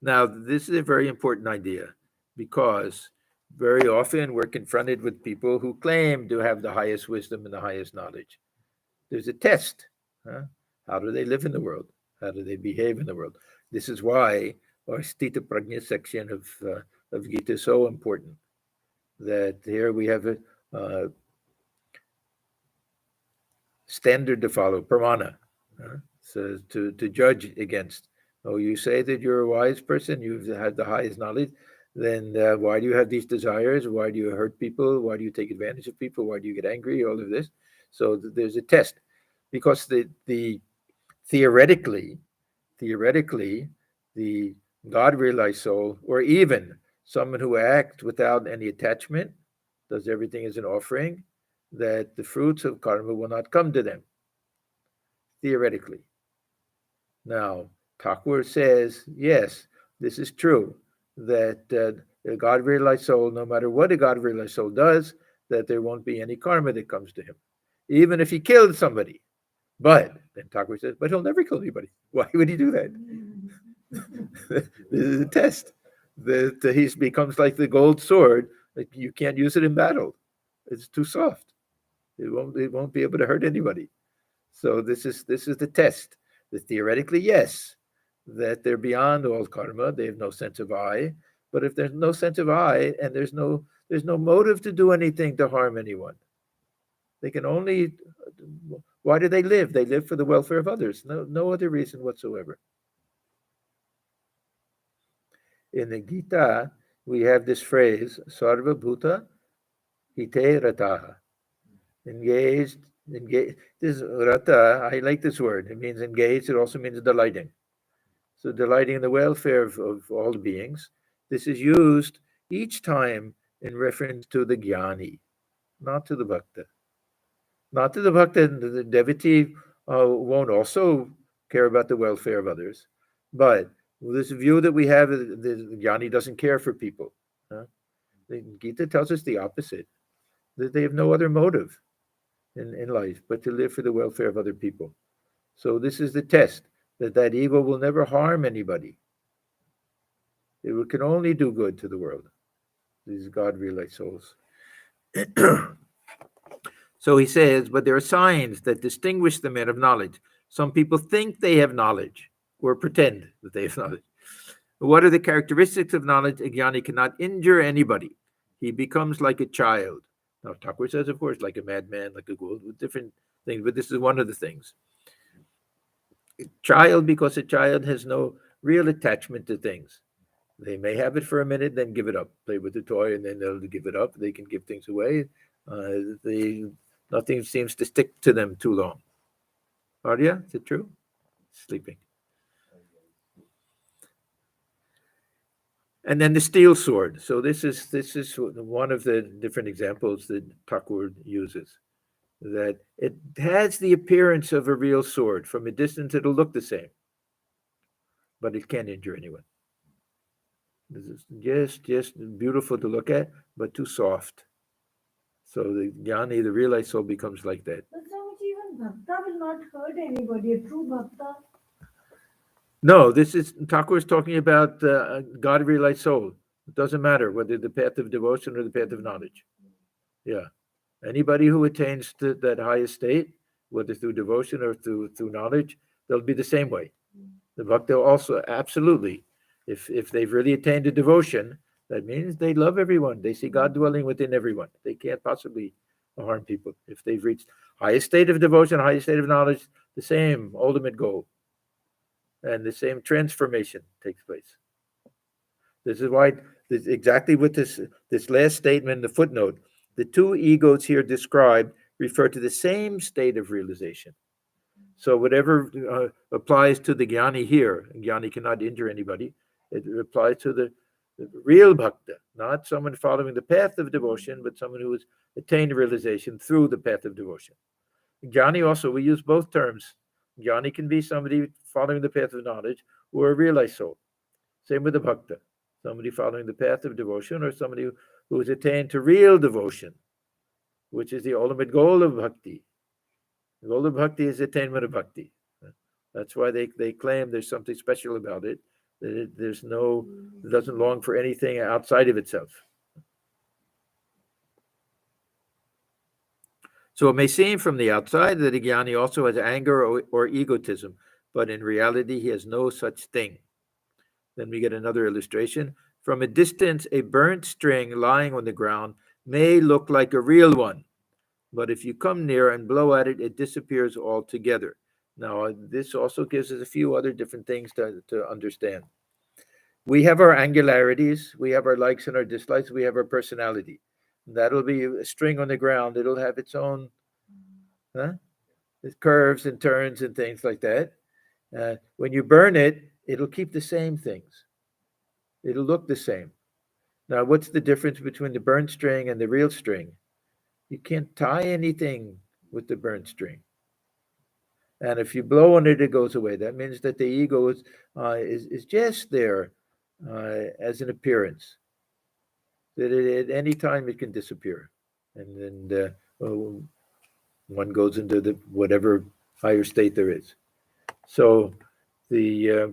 Now, this is a very important idea, because very often we're confronted with people who claim to have the highest wisdom and the highest knowledge. There's a test. How do they live in the world? How do they behave in the world? This is why our Stita Prajna section of Gita is so important. that here we have a standard to follow, pramana, so to judge against. Oh, you say that you're a wise person, you've had the highest knowledge, then why do you have these desires? Why do you hurt people? Why do you take advantage of people? Why do you get angry? All of this. So there's a test, because the theoretically, the God realized soul, or even someone who acts without any attachment, does everything as an offering, that the fruits of karma will not come to them, theoretically. Now, Thakur says, yes, this is true, that a God realized soul, no matter what a God realized soul does, that there won't be any karma that comes to him, even if he killed somebody. But then Thakur says, but he'll never kill anybody. Why would he do that? This is a test. That he becomes like the gold sword. Like you can't use it in battle. It's too soft. It won't be able to hurt anybody. So this is the test. That theoretically, yes, that they're beyond all karma. They have no sense of I. But if there's no sense of I, and there's no motive to do anything to harm anyone, they can only. Why do they live? They live for the welfare of others. No other reason whatsoever. In the Gita, we have this phrase, Sarva Bhuta Hite Rataha. Engaged. This rata, I like this word. It means engaged. It also means delighting. So delighting in the welfare of all beings. This is used each time in reference to the Gyani, not to the Bhakta. Not to the Bhakta. The devotee won't also care about the welfare of others. But this view that we have, the Gyani doesn't care for people. The Gita tells us the opposite, that they have no other motive in life but to live for the welfare of other people. So this is the test, that ego will never harm anybody. It can only do good to the world. These God-realized souls. So he says, but there are signs that distinguish the men of knowledge. Some people think they have knowledge or pretend that they have knowledge. What are the characteristics of knowledge? A Gyani cannot injure anybody. He becomes like a child. Now, Thakur says, of course, like a madman, like a ghoul, with different things, but this is one of the things. Child, because a child has no real attachment to things. They may have it for a minute, then give it up. Play with the toy, and then they'll give it up. They can give things away. Nothing seems to stick to them too long. Arya, is it true? Sleeping. And then the steel sword. So this is one of the different examples that Thakur uses. That it has the appearance of a real sword. From a distance, it'll look the same, but it can't injure anyone. This is just beautiful to look at, but too soft. So the Gyani, the realized soul, becomes like that. But Swamiji, even Bhakta will not hurt anybody. A true Bhakta. No, Thakur is talking about God realized soul. It doesn't matter whether the path of devotion or the path of knowledge. Yeah. Anybody who attains to that highest state, whether through devotion or through knowledge, they'll be the same way. The Bhakta also, absolutely. If they've really attained to devotion, that means they love everyone. They see God dwelling within everyone. They can't possibly harm people. If they've reached highest state of devotion, highest state of knowledge, the same ultimate goal. And the same transformation takes place. This is why, exactly with this last statement, the footnote, the two egos here described refer to the same state of realization. So whatever applies to the Gyani here, Gyani cannot injure anybody, it applies to the real Bhakta, not someone following the path of devotion, but someone who has attained realization through the path of devotion. Gyani also, we use both terms. Gyani can be somebody following the path of knowledge or a realized soul. Same with the Bhakta, somebody following the path of devotion or somebody who has attained to real devotion, which is the ultimate goal of bhakti. The goal of bhakti is attainment of bhakti. That's why they claim there's something special about it, that it doesn't long for anything outside of itself. So it may seem from the outside that a Gyani also has anger or egotism, but in reality, he has no such thing. Then we get another illustration. From a distance, a burnt string lying on the ground may look like a real one, but if you come near and blow at it, it disappears altogether. Now, this also gives us a few other different things to understand. We have our angularities, we have our likes and our dislikes, we have our personality. That'll be a string on the ground. It'll have its own curves and turns and things like that. When you burn it, it'll keep the same things. It'll look the same. Now, what's the difference between the burnt string and the real string? You can't tie anything with the burnt string. And if you blow on it, it goes away. That means that the ego is just there as an appearance. That at any time it can disappear, and then one goes into the whatever higher state there is. So the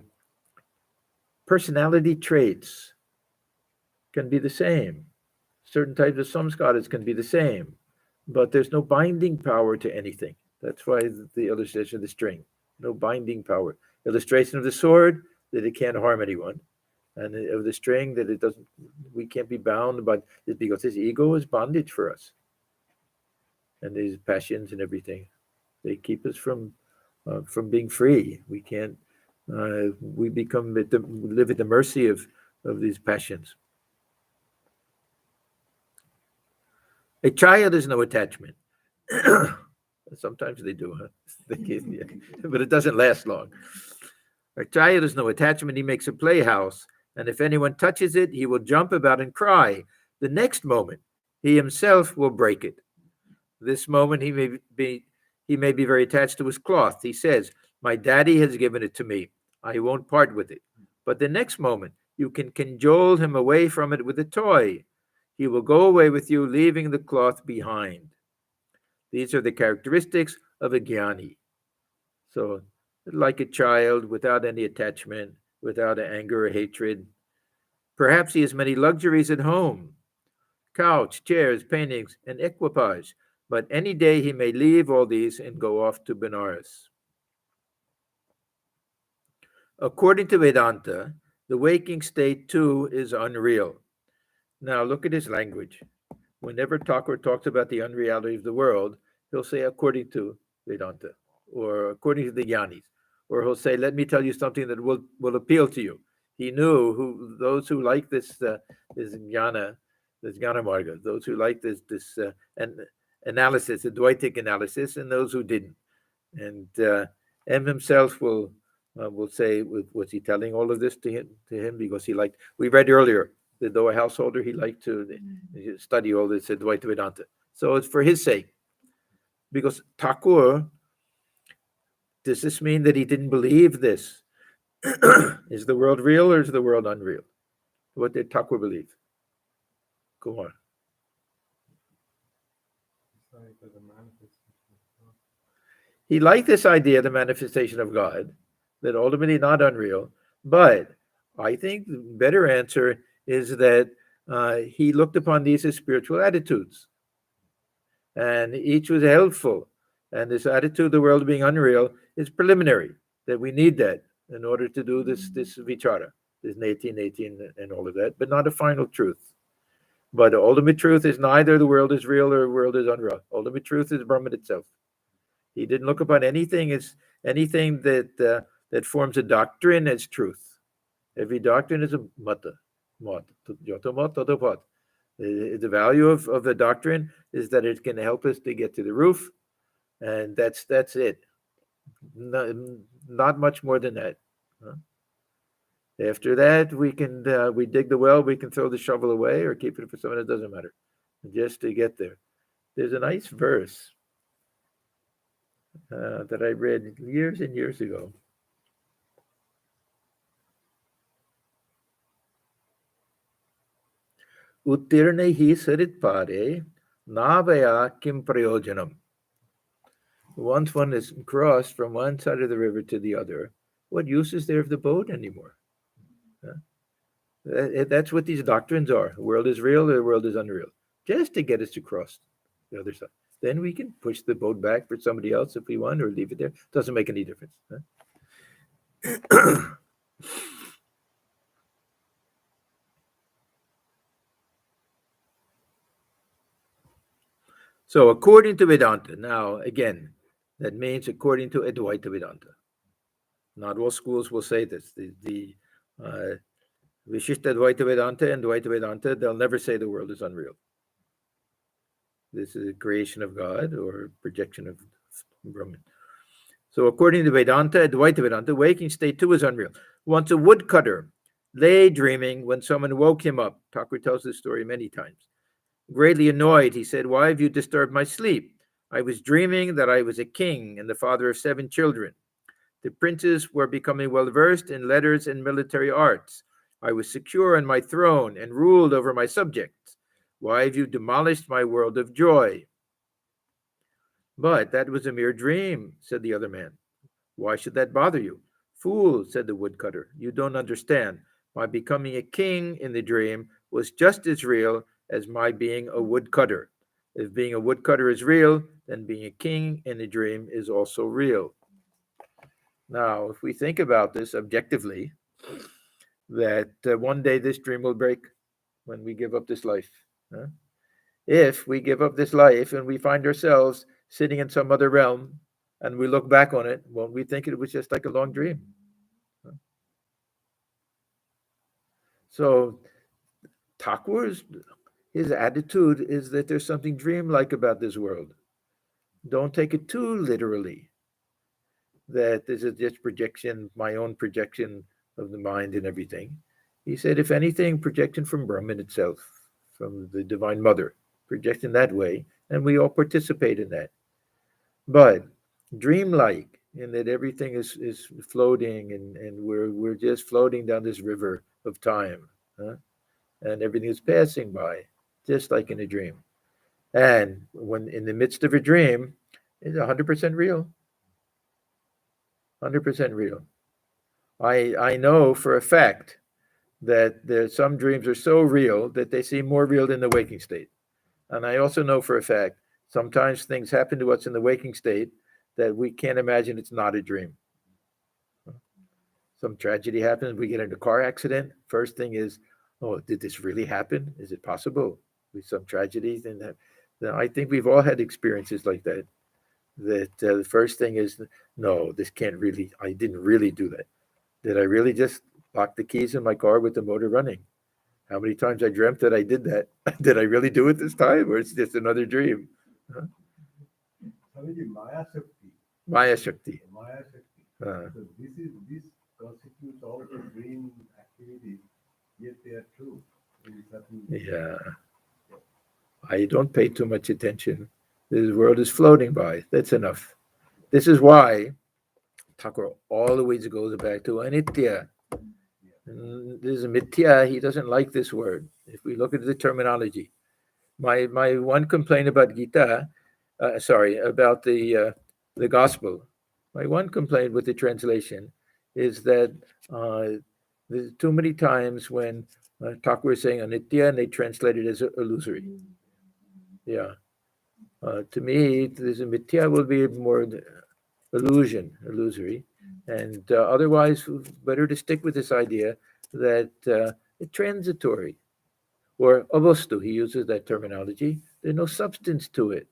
personality traits can be the same. Certain types of samskaras can be the same, but there's no binding power to anything. That's why the illustration of the string, no binding power. Illustration of the sword, that it can't harm anyone. And of the string, that it doesn't, we can't be bound by it, because this ego is bondage for us. And these passions and everything, they keep us from being free. We can't, we live at the mercy of these passions. A child has no attachment. Sometimes they do, huh? But it doesn't last long. A child has no attachment. He makes a playhouse, and if anyone touches it, he will jump about and cry. The next moment, he himself will break it. This moment, he may be very attached to his cloth. He says, "My daddy has given it to me. I won't part with it." But the next moment, you can cajole him away from it with a toy. He will go away with you, leaving the cloth behind. These are the characteristics of a Gyani. So, like a child, without any attachment, without anger or hatred. Perhaps he has many luxuries at home: couch, chairs, paintings, and equipage. But any day he may leave all these and go off to Benares. According to Vedanta, the waking state too is unreal. Now look at his language. Whenever Thakur talks about the unreality of the world, he'll say according to Vedanta, or according to the Gyanis, or he'll say, let me tell you something that will appeal to you. He knew those who like this jnana, this jnana marga, those who like this analysis, the Dvaitic analysis, and those who didn't. And M himself will say, was he telling all of this to him because he liked? We read earlier that though a householder, he liked to study all this at Dvaita Vedanta. So it's for his sake. Because Thakur, does this mean that he didn't believe this? Is the world real or is the world unreal? What did Thakur believe? Go on. He liked this idea, the manifestation of God, that ultimately not unreal. But I think the better answer is that he looked upon these as spiritual attitudes. And each was helpful. And this attitude of the world being unreal is preliminary, that we need that in order to do this vichara, this 1818 and all of that, but not a final truth. But the ultimate truth is neither the world is real or the world is unreal. Ultimate truth is Brahman itself. He didn't look upon anything that forms a doctrine as truth. Every doctrine is a mata. The value of the doctrine is that it can help us to get to the roof, and that's it. Not much more than that. After that, we dig the well, we can throw the shovel away or keep it for someone. It doesn't matter, just to get there. There's a nice verse that I read years and years ago. Uttirne hi sarit pare, navaya kim prayojanam. Once one is crossed from one side of the river to the other, what use is there of the boat anymore? That's what these doctrines are. The world is real or the world is unreal. Just to get us to cross the other side. Then we can push the boat back for somebody else if we want, or leave it there. Doesn't make any difference. So according to Vedanta, now again, that means according to Advaita Vedanta. Not all schools will say this. The Vishishta Advaita Vedanta and Dvaita Vedanta, they'll never say the world is unreal. This is a creation of God or projection of Brahman. So according to Vedanta, Advaita Vedanta, waking state too is unreal. Once a woodcutter lay dreaming when someone woke him up. Thakur tells this story many times. Greatly annoyed, he said, "Why have you disturbed my sleep? I was dreaming that I was a king and the father of 7 children. The princes were becoming well versed in letters and military arts. I was secure on my throne and ruled over my subjects. Why have you demolished my world of joy?" "But that was a mere dream," said the other man. "Why should that bother you?" "Fool," said the woodcutter, "you don't understand. My becoming a king in the dream was just as real as my being a woodcutter. If being a woodcutter is real, then being a king in the dream is also real." Now, if we think about this objectively, that one day this dream will break when we give up this life. If we give up this life and we find ourselves sitting in some other realm and we look back on it, won't we think it was just like a long dream? So Thakur's, his attitude is that there's something dreamlike about this world. Don't take it too literally, that this is just projection, my own projection of the mind and everything. He said, if anything, projection from Brahman itself, from the Divine Mother, projection that way, and we all participate in that. But dreamlike, in that everything is floating and we're just floating down this river of time, and everything is passing by, just like in a dream. And when in the midst of a dream, it's 100% real. 100% real. I know for a fact that there's some dreams are so real that they seem more real than the waking state. And I also know for a fact sometimes things happen to us in the waking state that we can't imagine it's not a dream. Some tragedy happens, we get in a car accident. First thing is, oh, did this really happen? Is it possible? With some tragedies, and I think we've all had experiences like that. That the first thing is, no, this can't really. I didn't really do that. Did I really just lock the keys in my car with the motor running? How many times I dreamt that I did that? Did I really do it this time, or it's just another dream? Maya Shakti. Maya Shakti. Maya Shakti. So this constitutes all the dream activities, yet they are true. Yeah. I don't pay too much attention. This world is floating by. That's enough. This is why Thakur always goes back to anitya. This is mithya. He doesn't like this word. If we look at the terminology, my one complaint about Gita, about the gospel, my one complaint with the translation is that there's too many times when Thakur is saying anitya and they translate it as illusory. Yeah. To me, this mithya will be more illusory, and otherwise, better to stick with this idea that it's transitory, or avostu. He uses that terminology. There's no substance to it,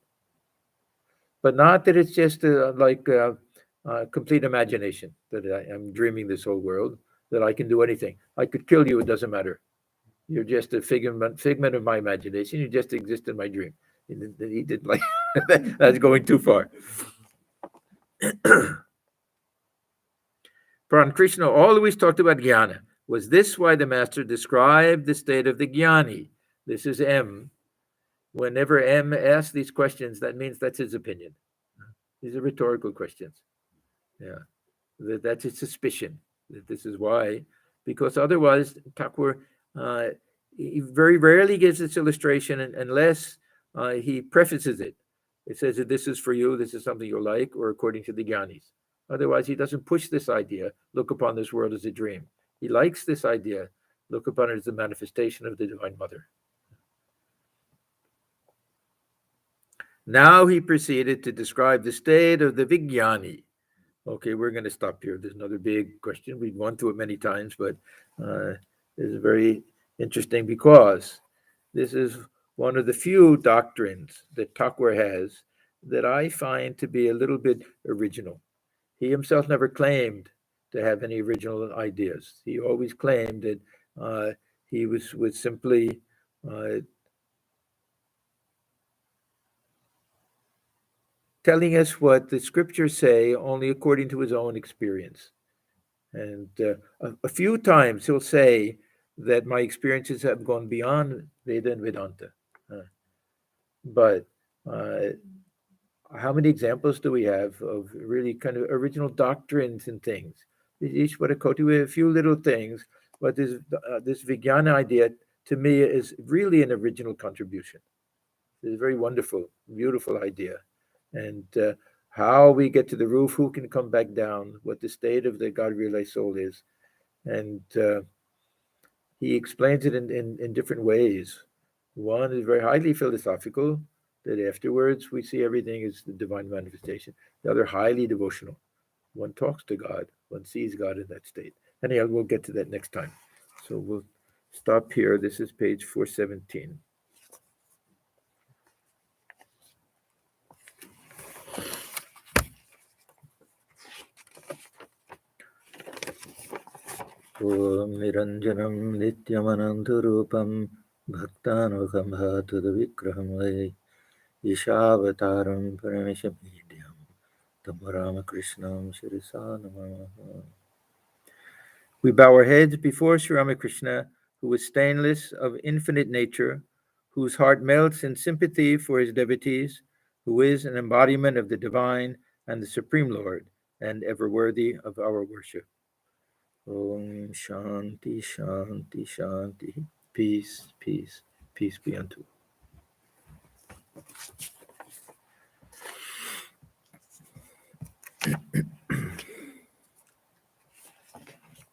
but not that it's just like complete imagination that I'm dreaming this whole world, that I can do anything. I could kill you; it doesn't matter. You're just a figment of my imagination. You just exist in my dream. He did like that's going too far. Prankrishna always talked about Gyana. Was this why the master described the state of the Gyani? This is M. Whenever M asks these questions, that means that's his opinion. These are rhetorical questions. Yeah, that's his suspicion that this is why, because otherwise Thakur he very rarely gives this illustration unless he prefaces it. It says that this is for you, this is something you like, or according to the Gyanis. Otherwise, he doesn't push this idea, look upon this world as a dream. He likes this idea, look upon it as a manifestation of the Divine Mother. Now he proceeded to describe the state of the Vijnani. Okay, we're going to stop here. There's another big question. We've gone through it many times, but this is very interesting because this is one of the few doctrines that Thakur has that I find to be a little bit original. He himself never claimed to have any original ideas. He always claimed that he was simply telling us what the scriptures say only according to his own experience. And a few times he'll say that my experiences have gone beyond Veda and Vedanta. But how many examples do we have of really kind of original doctrines and things? Each what a koti with a few little things, but this Vijnana idea to me is really an original contribution. It's a very wonderful, beautiful idea. And how we get to the roof, who can come back down, what the state of the God-realized soul is. And he explains it in different ways. One is very highly philosophical, that afterwards we see everything as the divine manifestation. The other, highly devotional. One talks to God, one sees God in that state. Anyhow, we'll get to that next time. So we'll stop here. This is page 417. Om Niranjanam Nityamanandurupam Bhaktanukam Bhatadavikraham Vai Ishavataram Parameshamidhyam Tam Ramakrishnam Shirisa Namaha. We bow our heads before Sri Ramakrishna, who is stainless, of infinite nature, whose heart melts in sympathy for his devotees, who is an embodiment of the divine and the Supreme Lord, and ever worthy of our worship. Om Shanti, Shanti, Shanti. Peace, peace, peace be unto you.